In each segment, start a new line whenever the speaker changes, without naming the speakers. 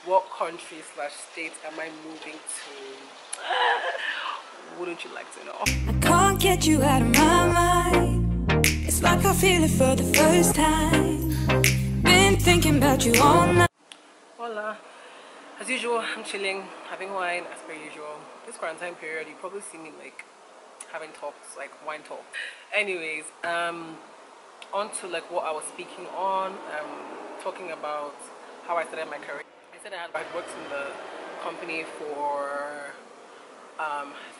what country slash state am I moving to? Wouldn't you like to know?
I can't get you out of my mind. It's like I feel it for the first time. Been thinking about you all night.
Voila. As usual, I'm chilling, having wine as per usual. This quarantine period, you probably see me like having talks, like wine talk. Anyways, on to like what I was speaking on, talking about how I started my career. I said I'd worked in the company for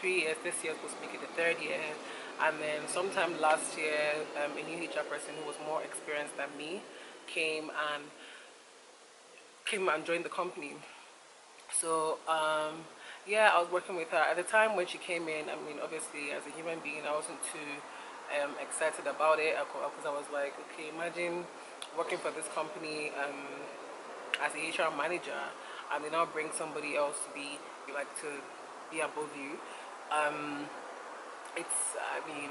3 years. This year was supposed to make it the 3rd year, and then sometime last year, a new HR person who was more experienced than me came and joined the company. So yeah, I was working with her at the time when she came in. I mean, obviously as a human being, I wasn't too excited about it because I was like, okay, imagine working for this company as a HR manager, and they now bring somebody else to be above you. It's, I mean,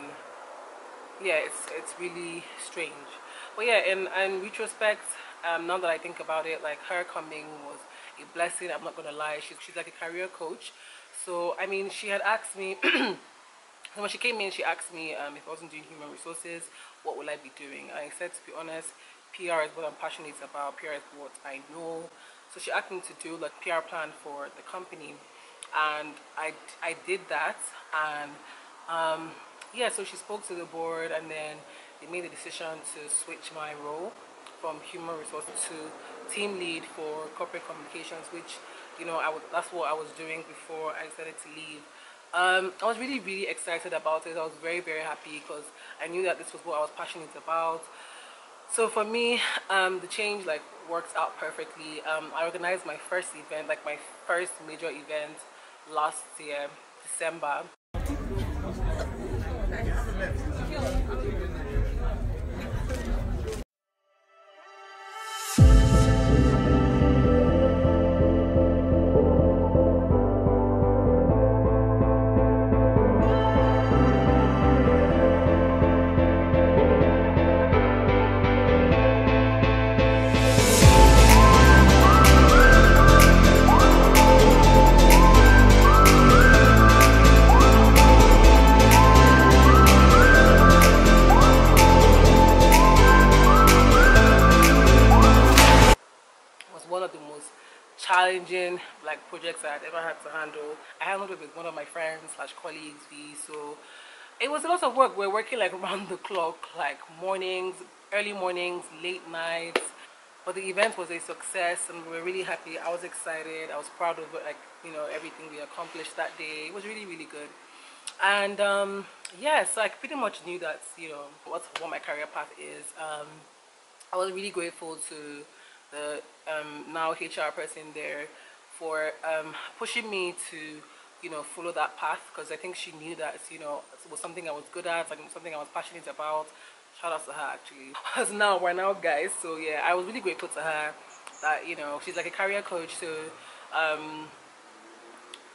yeah, it's really strange. But yeah, in retrospect, now that I think about it, like her coming was a blessing. I'm not gonna lie. She's like a career coach. So I mean, she had asked me when she came in, she asked me if I wasn't doing human resources, what will I be doing? And I said, to be honest, PR is what I'm passionate about. PR is what I know. So she asked me to do like PR plan for the company, and I did that. And yeah, so she spoke to the board, and then they made the decision to switch my role from human resources to team lead for corporate communications, which, you know, that's what I was doing before I decided to leave. I was really excited about it. I was very happy because I knew that this was what I was passionate about. So for me, the change like works out perfectly. I organized my first event, like my first major event last year, December. One of the most challenging like projects I had ever had to handle. I handled it with one of my friends slash colleagues, V. So it was a lot of work. We're working like around the clock, like mornings, early mornings, late nights. But the event was a success, and we were really happy. I was excited. I was proud of it, like, you know, everything we accomplished that day. It was really good. And yeah, so I pretty much knew that, you know, what my career path is. I was really grateful to the now HR person there for pushing me to, you know, follow that path, because I think she knew that, you know, it was something I was good at, like something I was passionate about. Shout out to her, actually. Because now we're now guys. So yeah, I was really grateful to her that, you know, she's like a career coach. So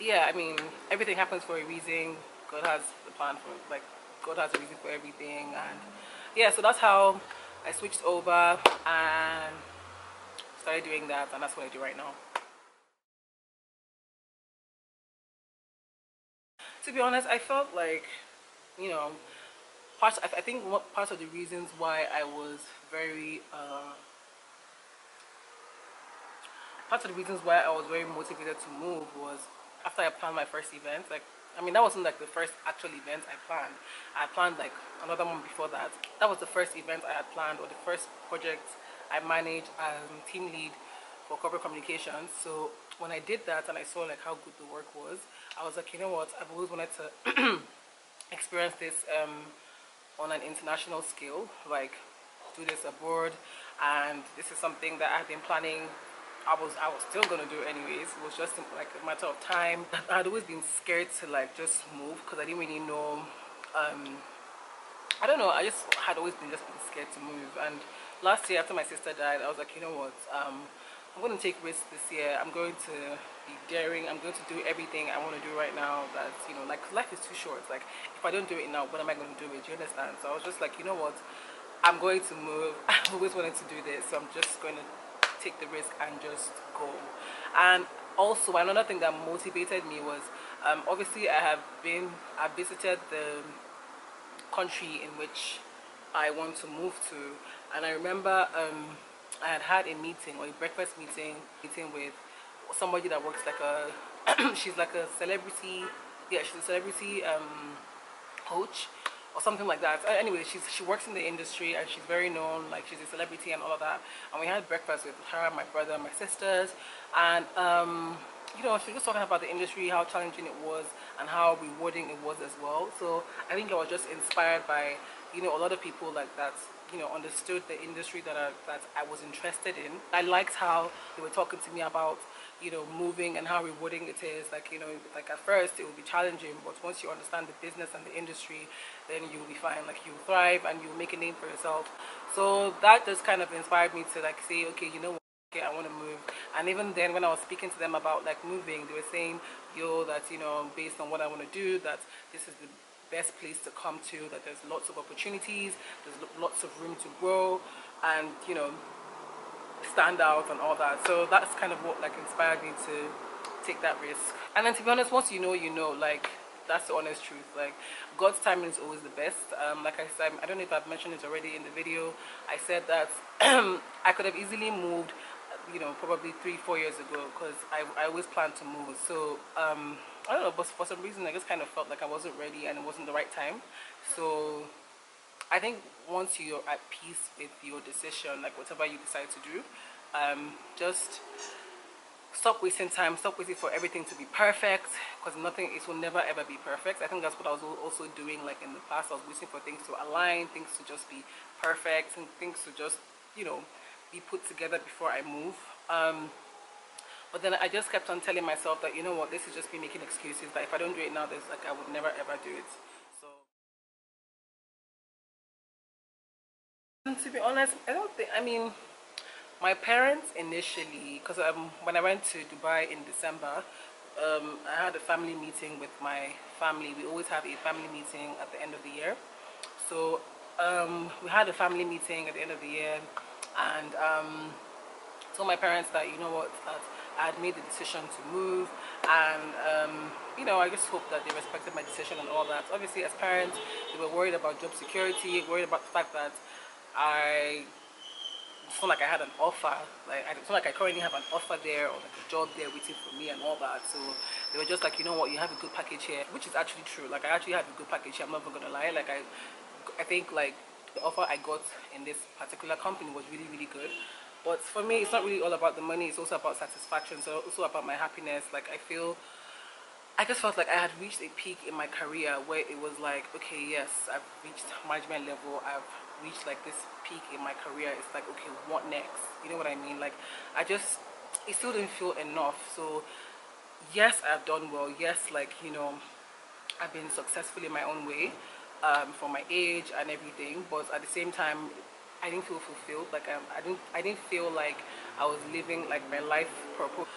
yeah, I mean, everything happens for a reason. God has the plan for, like, God has a reason for everything. And yeah, so that's how I switched over and started doing that, and that's what I do right now. To be honest, I felt like, you know, I think part of the reasons why I was very motivated to move was after I planned my first event. Like, I mean, that wasn't like the first actual event I planned. I planned like another one before that. That was the first event I had planned, or the first project I managed as team lead for corporate communications. So when I did that and I saw like how good the work was, I was like, you know what, I've always wanted to experience this on an international scale, like do this abroad, and this is something that I've been planning. I was still gonna do it anyways. It was just like a matter of time. I had always been scared to like just move because I didn't really know. I don't know. I just had always been scared to move. And last year, after my sister died, I was like, you know what? I'm going to take risks this year. I'm going to be daring. I'm going to do everything I want to do right now. That's, you know, like, life is too short. Like, if I don't do it now, when am I going to do it? Do you understand? So I was just like, you know what? I'm going to move. I've always wanted to do this, so I'm just going to take the risk and just go. And also another thing that motivated me was obviously I visited the country in which I want to move to, and I remember I had a meeting or a breakfast meeting with somebody that works like a she's like a celebrity, yeah, she's a celebrity coach or something like that. Anyway, she works in the industry and she's very known, like she's a celebrity and all of that. And we had breakfast with her, my brother, my sisters, and you know, she was just talking about the industry, how challenging it was, and how rewarding it was as well. So I think I was just inspired by, you know, a lot of people like that, you know, understood the industry that I was interested in. I liked how they were talking to me about, you know, moving and how rewarding it is. Like, you know, like at first it will be challenging, but once you understand the business and the industry, then you'll be fine. Like, you'll thrive and you'll make a name for yourself. So that just kind of inspired me to like say, okay, you know what, okay, I want to move. And even then, when I was speaking to them about like moving, they were saying, yo, that, you know, based on what I want to do, that this is the best place to come to, that there's lots of opportunities, there's lots of room to grow, and, you know, stand out and all that. So that's kind of what like inspired me to take that risk. And then, to be honest, once you know, you know, like, that's the honest truth. Like, God's timing is always the best. Like I said, I don't know if I've mentioned it already in the video, I said that I could have easily moved, you know, probably 3-4 years ago, because I always planned to move. So I don't know, but for some reason I just kind of felt like I wasn't ready and it wasn't the right time. So I think once you're at peace with your decision, like whatever you decide to do, just stop wasting time, stop waiting for everything to be perfect, because it will never ever be perfect. I think that's what I was also doing, like in the past. I was waiting for things to align, things to just be perfect, and things to just, you know, be put together before I move. But then I just kept on telling myself that, you know what, this is just me making excuses, that if I don't do it now, there's like, I would never ever do it. So, and to be honest, I don't think, I mean, my parents initially, because when I went to Dubai in December, I had a family meeting with my family. We always have a family meeting at the end of the year. So we had a family meeting at the end of the year, and told my parents that, you know what, that I had made the decision to move, and you know, I just hope that they respected my decision and all that. Obviously, as parents, they were worried about job security, worried about the fact that I it's not like I had an offer, like it's not like I currently have an offer there or like a job there waiting for me and all that. So they were just like, you know what, you have a good package here, which is actually true. Like, I actually have a good package here, I'm not even gonna lie. Like, I think like the offer I got in this particular company was really, really good. But for me, it's not really all about the money, it's also about satisfaction. So also about my happiness. Like, I just felt like I had reached a peak in my career where it was like, okay, yes, I've reached management level, I've reached like this peak in my career. It's like, okay, what next? You know what I mean? Like, it still didn't feel enough. So yes, I've done well. Yes, like, you know, I've been successful in my own way, for my age and everything. But at the same time, I didn't feel fulfilled. Like, I didn't feel like I was living like my life purpose.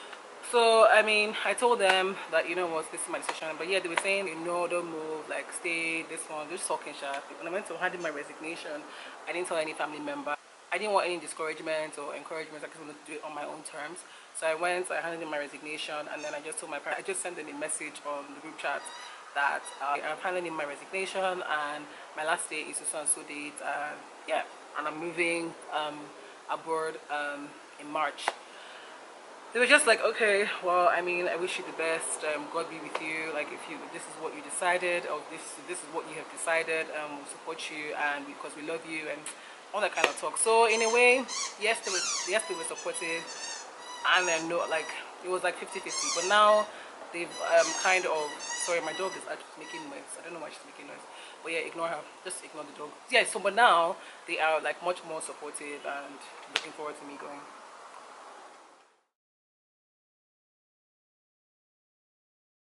So I mean, I told them that, you know what, this is my decision. But yeah, they were saying, you know, don't move, like stay, this one, just talking sharp. When I went to hand in my resignation, I didn't tell any family member. I didn't want any discouragement or encouragement. I just wanted to do it on my own terms. So I handed in my resignation, and then I just told my parents, I just sent them a message on the group chat that I'm handing in my resignation and my last day is so and so date, and yeah, and I'm moving abroad in March. They were just like, okay, well, I mean, I wish you the best. God be with you. Like, if this is what you decided, or this is what you have decided, we'll support you, and because we love you, and all that kind of talk. So in a way, yes, they were supportive, and then no, like, it was like 50-50. But now they've kind of, sorry, my dog is actually making noise. I don't know why she's making noise, but yeah, ignore her. Just ignore the dog. Yeah. So, but now they are like much more supportive and looking forward to me going.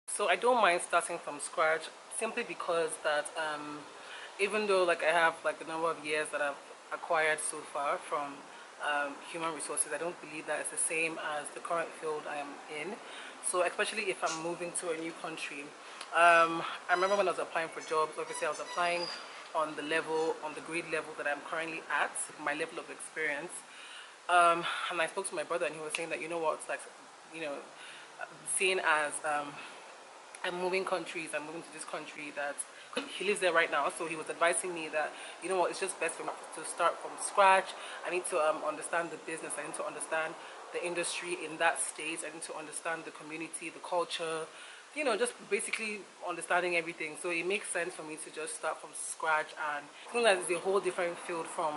So I don't mind starting from scratch, simply because that even though like I have like the number of years that I've acquired so far from human resources, I don't believe that it's the same as the current field I am in. So especially if I'm moving to a new country, I remember when I was applying for jobs, obviously I was applying on the grade level that I'm currently at, my level of experience. And I spoke to my brother, and he was saying that, you know what, like, you know, seen as I'm moving countries, I'm moving to this country that he lives there right now, so he was advising me that, you know what, it's just best for me to start from scratch. I need to understand the business, I need to understand the industry in that state, I need to understand the community, the culture, you know, just basically understanding everything. So it makes sense for me to just start from scratch, and I think that is a whole different field from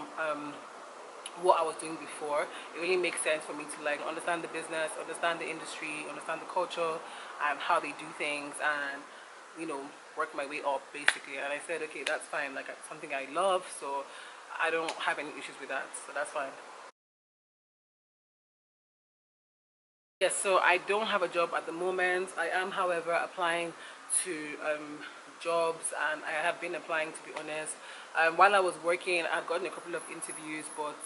what I was doing before. It really makes sense for me to like understand the business, understand the industry, understand the culture and how they do things, and you know, work my way up basically. And I said, okay, that's fine. Like, it's something I love, so I don't have any issues with that. So that's fine. Yes, so I don't have a job at the moment. I am, however, applying to jobs, and I have been applying, to be honest. While I was working, I've gotten a couple of interviews, but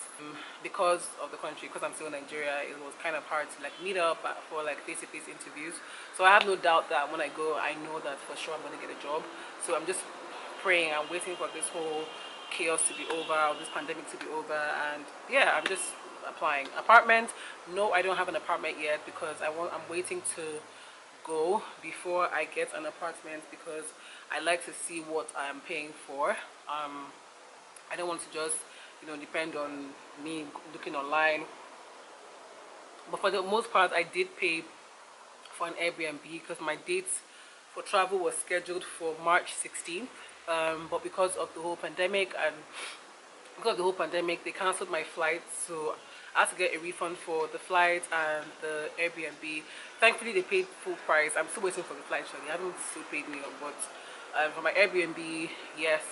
because of the country, because I'm still in Nigeria, it was kind of hard to like meet up for like face-to-face interviews. So I have no doubt that when I go, I know that for sure I'm going to get a job. So I'm just praying and waiting for this whole chaos to be over, this pandemic to be over, and yeah, I'm just applying. Apartment, no, I don't have an apartment yet because I'm waiting to go before I get an apartment, because I like to see what I'm paying for. I don't want to just, you know, depend on me looking online. But for the most part, I did pay for an Airbnb because my dates for travel was scheduled for March 16th. But because of the whole pandemic, they cancelled my flight, so I had to get a refund for the flight and the Airbnb. Thankfully, they paid full price. I'm still waiting for the flight, so they haven't still paid me up, but for my Airbnb, yes,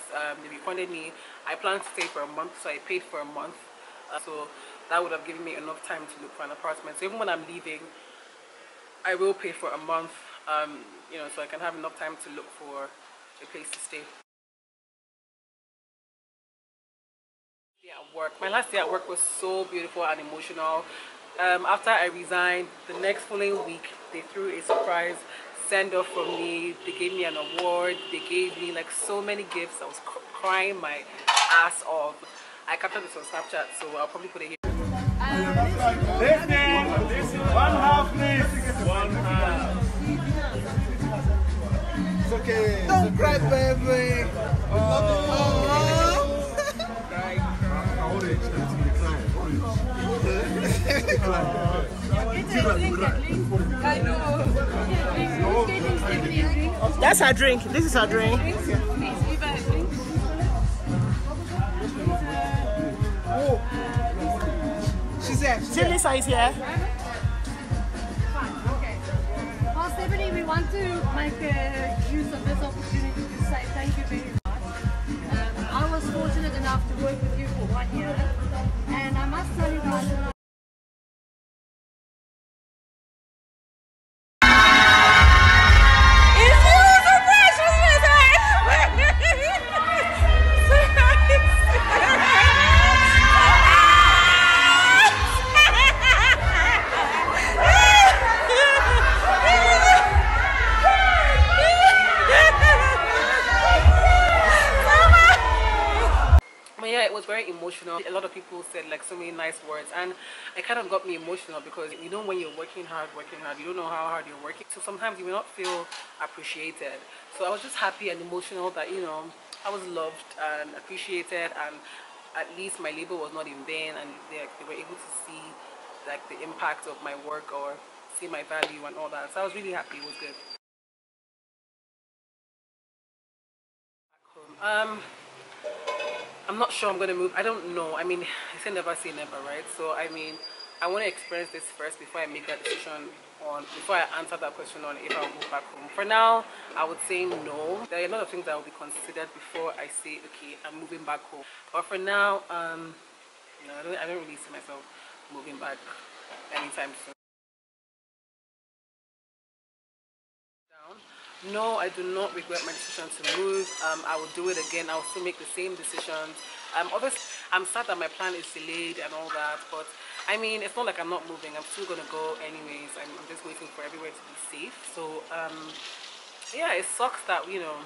they refunded me. I planned to stay for a month, so I paid for a month. So that would have given me enough time to look for an apartment. So even when I'm leaving, I will pay for a month, you know, so I can have enough time to look for a place to stay. At work. My last day at work was so beautiful and emotional. After I resigned, the next following week, they threw a surprise send off for me. They gave me an award. They gave me like so many gifts. I was crying my ass off. I captured this on Snapchat, so I'll probably put it here.
Listen, one half, please. One half. It's okay. Don't cry, baby.
That's her drink. This is her drink.
She's there.
Lisa is here.
Well, Stephanie, we want to make use of this opportunity to say thank you very much. I was fortunate enough to work with you for 1 year, and I must tell you guys that
very emotional. A lot of people said like so many nice words, and it kind of got me emotional because you know when you're working hard, you don't know how hard you're working, so sometimes you may not feel appreciated. So I was just happy and emotional that, you know, I was loved and appreciated, and at least my labor was not in vain, and they were able to see like the impact of my work or see my value and all that. So I was really happy. It was good. I'm not sure I'm going to move. I don't know. I mean, I say never say never, right? So, I mean, I want to experience this first before I make that decision before I answer that question on if I'll go back home. For now, I would say no. There are a lot of things that will be considered before I say, okay, I'm moving back home. But for now, no, I don't really see myself moving back anytime soon. No, I do not regret my decision to move. I will do it again. I will still make the same decisions. Obviously, I'm sad that my plan is delayed and all that, but I mean, it's not like I'm not moving. I'm still going to go anyways. I'm just waiting for everywhere to be safe. So, yeah, it sucks that, you know,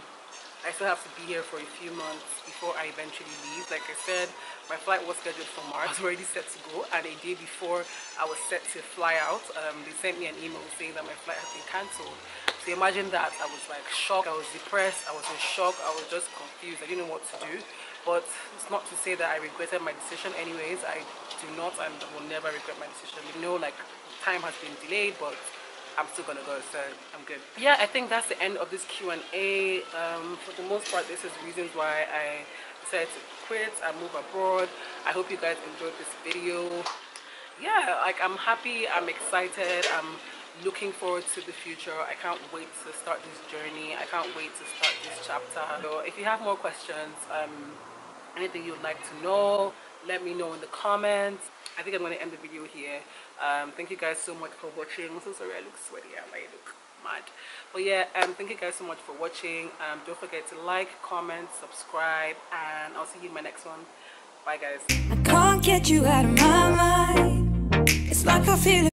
I still have to be here for a few months before I eventually leave. Like I said, My flight was scheduled for March. I was already set to go, and a day before I was set to fly out, they sent me an email saying that my flight had been cancelled. So imagine that. I was like shocked, I was depressed, I was in shock, I was just confused, I didn't know what to do. But it's not to say that I regretted my decision anyways. I do not and will never regret my decision. You know, like, time has been delayed, but I'm still gonna go, so I'm good. Yeah, I think that's the end of this Q&A. For the most part, this is reasons why I decided to quit and move abroad. I hope you guys enjoyed this video. Yeah, like, I'm happy, I'm excited, I'm looking forward to the future. I can't wait to start this journey. I can't wait to start this chapter. So if you have more questions, anything you'd like to know, let me know in the comments. I think I'm going to end the video here. Thank you guys so much for watching. I'm so sorry I look sweaty, I look mad. But yeah, thank you guys so much for watching. Don't forget to like, comment, subscribe, and I'll see you in my next one. Bye guys.
I can't get you out of my mind. It's like I feel it.